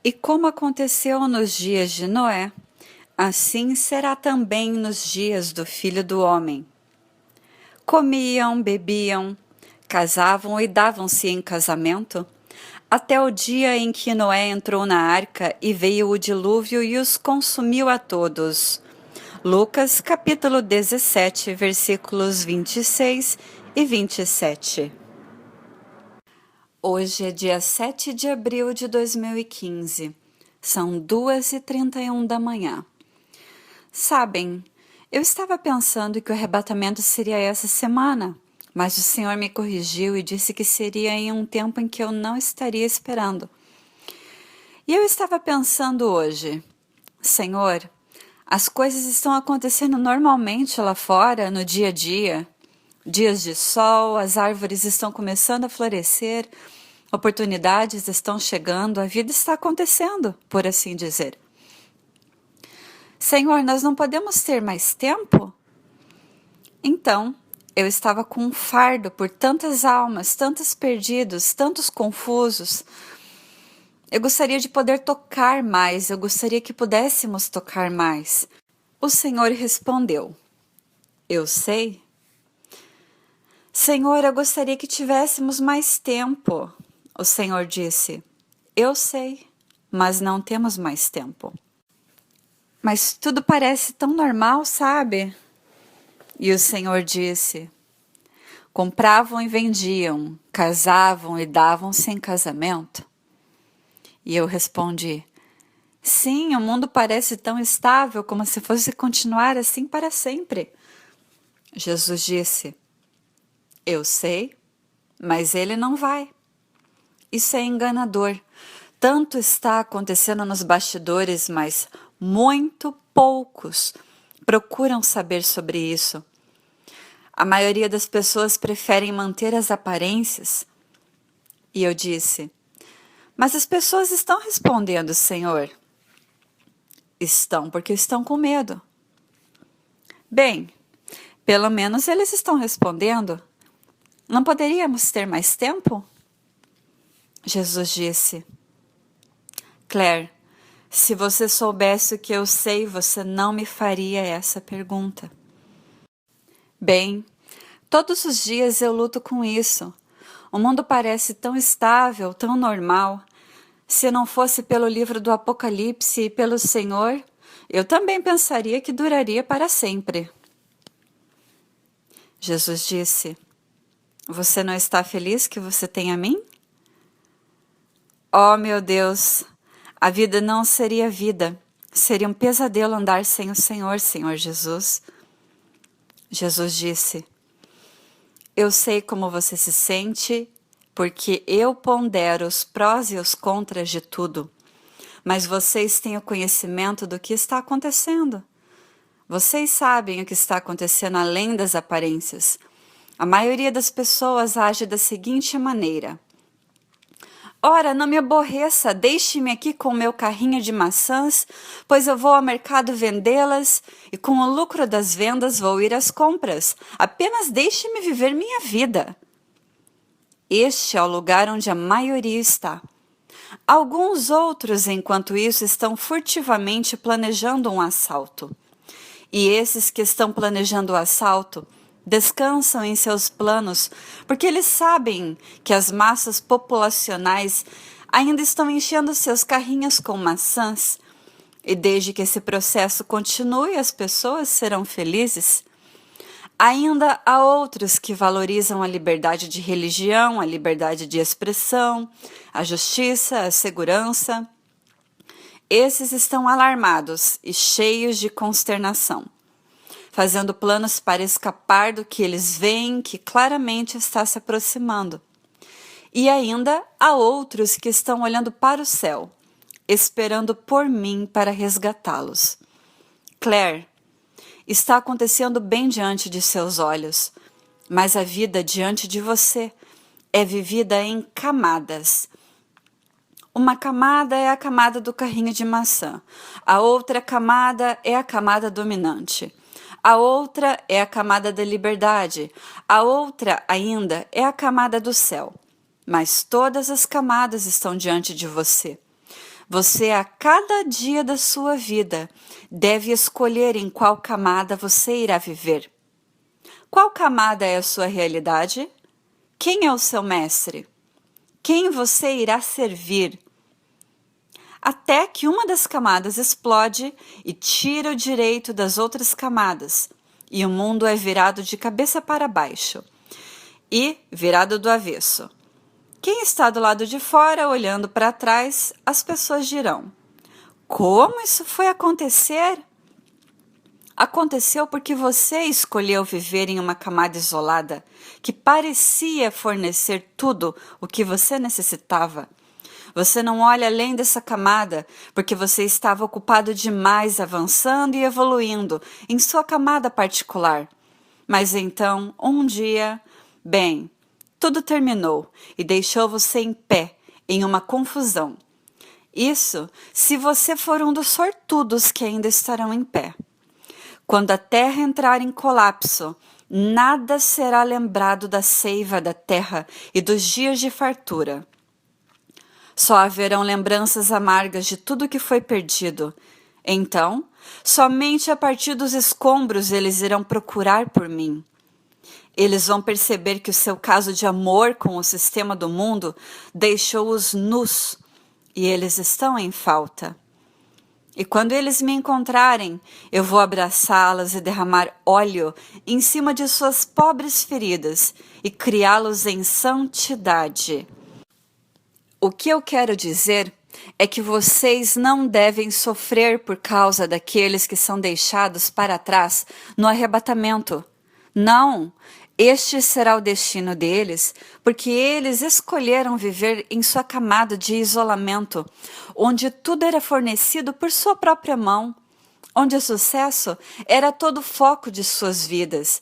E como aconteceu nos dias de Noé, assim será também nos dias do Filho do Homem. Comiam, bebiam, casavam e davam-se em casamento, até o dia em que Noé entrou na arca e veio o dilúvio e os consumiu a todos. Lucas capítulo 17, versículos 26 e 27. Hoje é dia 7 de abril de 2015. São 2h31 da manhã. Sabem, eu estava pensando que o arrebatamento seria essa semana, mas o Senhor me corrigiu e disse que seria em um tempo em que eu não estaria esperando. E eu estava pensando hoje, Senhor, as coisas estão acontecendo normalmente lá fora, no dia a dia. Dias de sol, as árvores estão começando a florescer, oportunidades estão chegando, a vida está acontecendo, por assim dizer. Senhor, nós não podemos ter mais tempo? Então, eu estava com um fardo por tantas almas, tantos perdidos, tantos confusos. Eu gostaria de poder tocar mais, eu gostaria que pudéssemos tocar mais. O Senhor respondeu: Eu sei. Senhor, eu gostaria que tivéssemos mais tempo. O Senhor disse: Eu sei, mas não temos mais tempo. Mas tudo parece tão normal, sabe? E o Senhor disse: Compravam e vendiam, casavam e davam-se em casamento. E eu respondi: Sim, o mundo parece tão estável como se fosse continuar assim para sempre. Jesus disse: Eu sei, mas ele não vai. Isso é enganador. Tanto está acontecendo nos bastidores, mas muito poucos procuram saber sobre isso. A maioria das pessoas preferem manter as aparências. E eu disse: Mas as pessoas estão respondendo, Senhor. Estão porque estão com medo. Bem, pelo menos eles estão respondendo. Não poderíamos ter mais tempo? Jesus disse: Claire, se você soubesse o que eu sei, você não me faria essa pergunta. Bem, todos os dias eu luto com isso. O mundo parece tão estável, tão normal. Se não fosse pelo livro do Apocalipse e pelo Senhor, eu também pensaria que duraria para sempre. Jesus disse: Você não está feliz que você tem a mim? Oh, meu Deus, a vida não seria vida. Seria um pesadelo andar sem o Senhor, Senhor Jesus. Jesus disse: Eu sei como você se sente, porque eu pondero os prós e os contras de tudo. Mas vocês têm o conhecimento do que está acontecendo. Vocês sabem o que está acontecendo além das aparências. A maioria das pessoas age da seguinte maneira: Ora, não me aborreça, deixe-me aqui com o meu carrinho de maçãs, pois eu vou ao mercado vendê-las e com o lucro das vendas vou ir às compras. Apenas deixe-me viver minha vida. Este é o lugar onde a maioria está. Alguns outros, enquanto isso, estão furtivamente planejando um assalto. E esses que estão planejando o assalto descansam em seus planos, porque eles sabem que as massas populacionais ainda estão enchendo seus carrinhos com maçãs, e desde que esse processo continue, as pessoas serão felizes. Ainda há outros que valorizam a liberdade de religião, a liberdade de expressão, a justiça, a segurança. Esses estão alarmados e cheios de consternação, fazendo planos para escapar do que eles veem que claramente está se aproximando. E ainda há outros que estão olhando para o céu, esperando por mim para resgatá-los. Claire, está acontecendo bem diante de seus olhos, mas a vida diante de você é vivida em camadas. Uma camada é a camada do carrinho de maçã, a outra camada é a camada dominante. A outra é a camada da liberdade, a outra ainda é a camada do céu. Mas todas as camadas estão diante de você. Você, a cada dia da sua vida, deve escolher em qual camada você irá viver. Qual camada é a sua realidade? Quem é o seu mestre? Quem você irá servir? Até que uma das camadas explode e tira o direito das outras camadas, e o mundo é virado de cabeça para baixo e virado do avesso. Quem está do lado de fora, olhando para trás, as pessoas dirão: como isso foi acontecer? Aconteceu porque você escolheu viver em uma camada isolada que parecia fornecer tudo o que você necessitava. Você não olha além dessa camada porque você estava ocupado demais avançando e evoluindo em sua camada particular. Mas então, um dia, bem, tudo terminou e deixou você em pé, em uma confusão. Isso se você for um dos sortudos que ainda estarão em pé. Quando a terra entrar em colapso, nada será lembrado da seiva da terra e dos dias de fartura. Só haverão lembranças amargas de tudo que foi perdido. Então, somente a partir dos escombros eles irão procurar por mim. Eles vão perceber que o seu caso de amor com o sistema do mundo deixou-os nus e eles estão em falta. E quando eles me encontrarem, eu vou abraçá-las e derramar óleo em cima de suas pobres feridas e criá-los em santidade. O que eu quero dizer é que vocês não devem sofrer por causa daqueles que são deixados para trás no arrebatamento. Não, este será o destino deles, porque eles escolheram viver em sua camada de isolamento, onde tudo era fornecido por sua própria mão, onde o sucesso era todo o foco de suas vidas.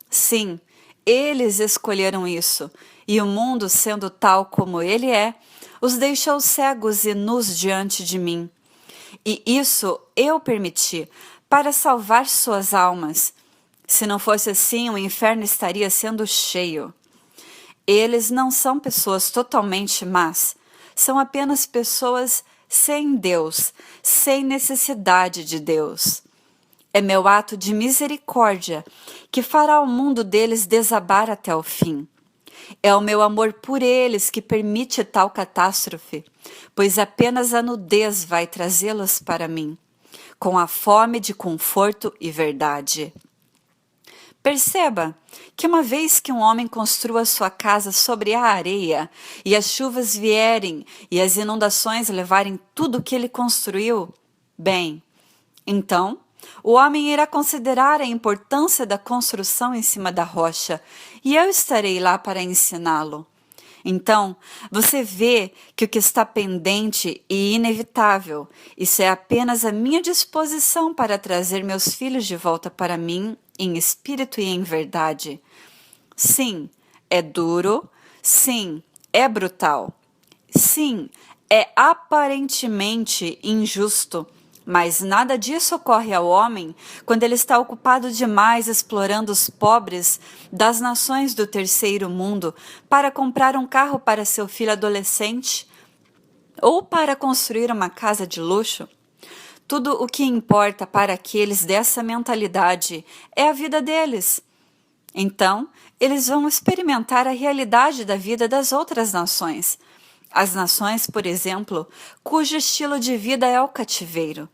Sim, eles escolheram isso, e o mundo, sendo tal como ele é, os deixou cegos e nus diante de mim. E isso eu permiti, para salvar suas almas. Se não fosse assim, o inferno estaria sendo cheio. Eles não são pessoas totalmente más, são apenas pessoas sem Deus, sem necessidade de Deus. É meu ato de misericórdia que fará o mundo deles desabar até o fim. É o meu amor por eles que permite tal catástrofe, pois apenas a nudez vai trazê-los para mim, com a fome de conforto e verdade. Perceba que uma vez que um homem construa sua casa sobre a areia e as chuvas vierem e as inundações levarem tudo o que ele construiu, bem, então o homem irá considerar a importância da construção em cima da rocha e eu estarei lá para ensiná-lo. Então, você vê que o que está pendente e inevitável, isso é apenas a minha disposição para trazer meus filhos de volta para mim em espírito e em verdade. Sim, é duro. Sim, é brutal. Sim, é aparentemente injusto. Mas nada disso ocorre ao homem quando ele está ocupado demais explorando os pobres das nações do terceiro mundo para comprar um carro para seu filho adolescente ou para construir uma casa de luxo. Tudo o que importa para aqueles dessa mentalidade é a vida deles. Então, eles vão experimentar a realidade da vida das outras nações. As nações, por exemplo, cujo estilo de vida é o cativeiro.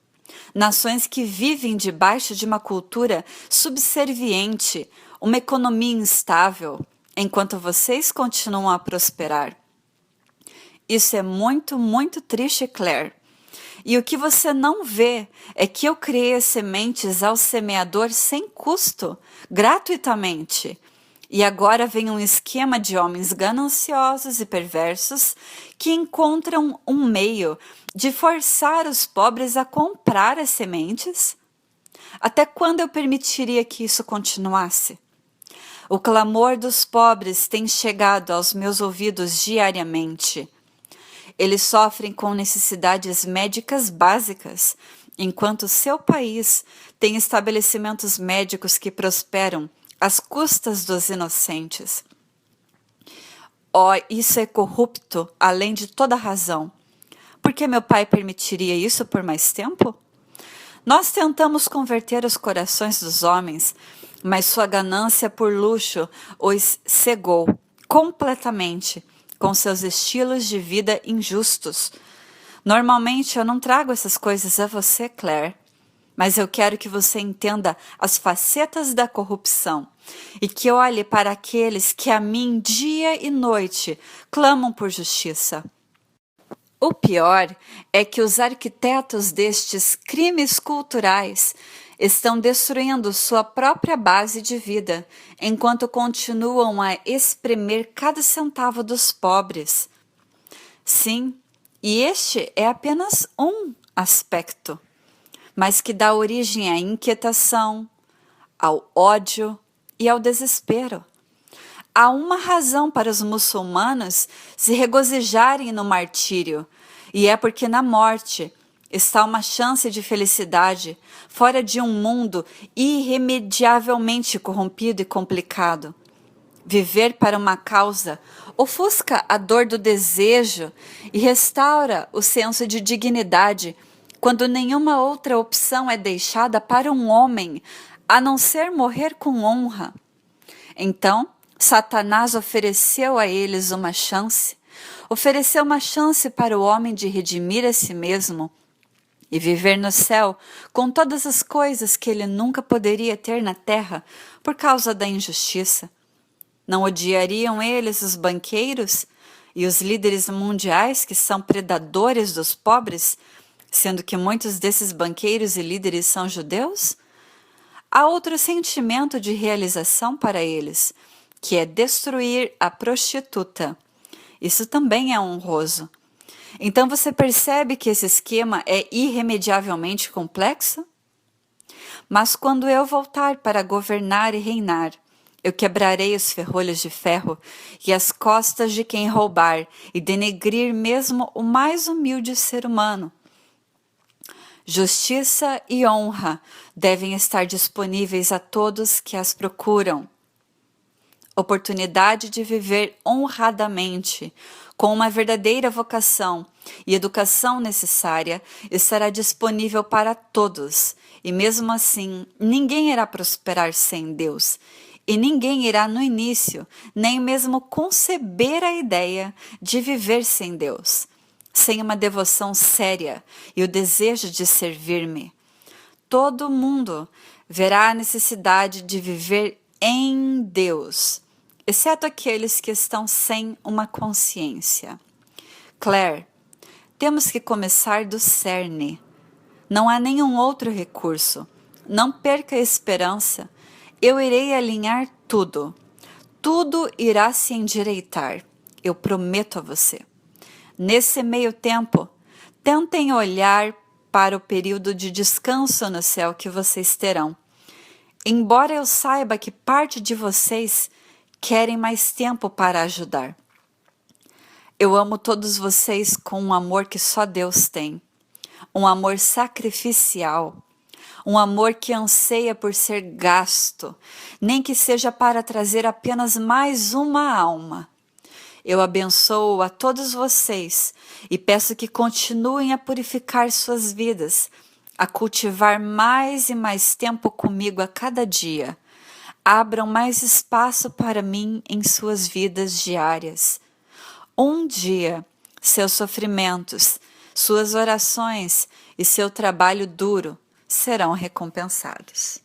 Nações que vivem debaixo de uma cultura subserviente, uma economia instável, enquanto vocês continuam a prosperar. Isso é muito, muito triste, Claire. E o que você não vê é que eu criei as sementes ao semeador sem custo, gratuitamente. E agora vem um esquema de homens gananciosos e perversos que encontram um meio de forçar os pobres a comprar as sementes? Até quando eu permitiria que isso continuasse? O clamor dos pobres tem chegado aos meus ouvidos diariamente. Eles sofrem com necessidades médicas básicas, enquanto seu país tem estabelecimentos médicos que prosperam às custas dos inocentes. Oh, isso é corrupto, além de toda razão. por que meu pai permitiria isso por mais tempo? Nós tentamos converter os corações dos homens, mas sua ganância por luxo os cegou completamente com seus estilos de vida injustos. Normalmente eu não trago essas coisas a você, Claire, mas eu quero que você entenda as facetas da corrupção e que olhe para aqueles que a mim dia e noite clamam por justiça. O pior é que os arquitetos destes crimes culturais estão destruindo sua própria base de vida, enquanto continuam a espremer cada centavo dos pobres. Sim, e este é apenas um aspecto, mas que dá origem à inquietação, ao ódio e ao desespero. Há uma razão para os muçulmanos se regozijarem no martírio, e é porque na morte está uma chance de felicidade fora de um mundo irremediavelmente corrompido e complicado. Viver para uma causa ofusca a dor do desejo e restaura o senso de dignidade quando nenhuma outra opção é deixada para um homem a não ser morrer com honra. Então, Satanás ofereceu a eles uma chance, ofereceu uma chance para o homem de redimir a si mesmo e viver no céu com todas as coisas que ele nunca poderia ter na terra por causa da injustiça. Não odiariam eles os banqueiros e os líderes mundiais que são predadores dos pobres, sendo que muitos desses banqueiros e líderes são judeus? Há outro sentimento de realização para eles, que é destruir a prostituta. Isso também é honroso. Então você percebe que esse esquema é irremediavelmente complexo? Mas quando eu voltar para governar e reinar, eu quebrarei os ferrolhos de ferro e as costas de quem roubar e denegrir mesmo o mais humilde ser humano. Justiça e honra devem estar disponíveis a todos que as procuram. Oportunidade de viver honradamente, com uma verdadeira vocação e educação necessária, estará disponível para todos, e mesmo assim, ninguém irá prosperar sem Deus, e ninguém irá no início, nem mesmo conceber a ideia de viver sem Deus, sem uma devoção séria e o desejo de servir-me. Todo mundo verá a necessidade de viver em Deus, exceto aqueles que estão sem uma consciência. Claire, temos que começar do cerne. Não há nenhum outro recurso. Não perca a esperança. Eu irei alinhar tudo. Tudo irá se endireitar. Eu prometo a você. Nesse meio tempo, tentem olhar para o período de descanso no céu que vocês terão. Embora eu saiba que parte de vocês querem mais tempo para ajudar. Eu amo todos vocês com um amor que só Deus tem. Um amor sacrificial. Um amor que anseia por ser gasto, nem que seja para trazer apenas mais uma alma. Eu abençoo a todos vocês e peço que continuem a purificar suas vidas, a cultivar mais e mais tempo comigo a cada dia. Abram mais espaço para mim em suas vidas diárias. Um dia, seus sofrimentos, suas orações e seu trabalho duro serão recompensados.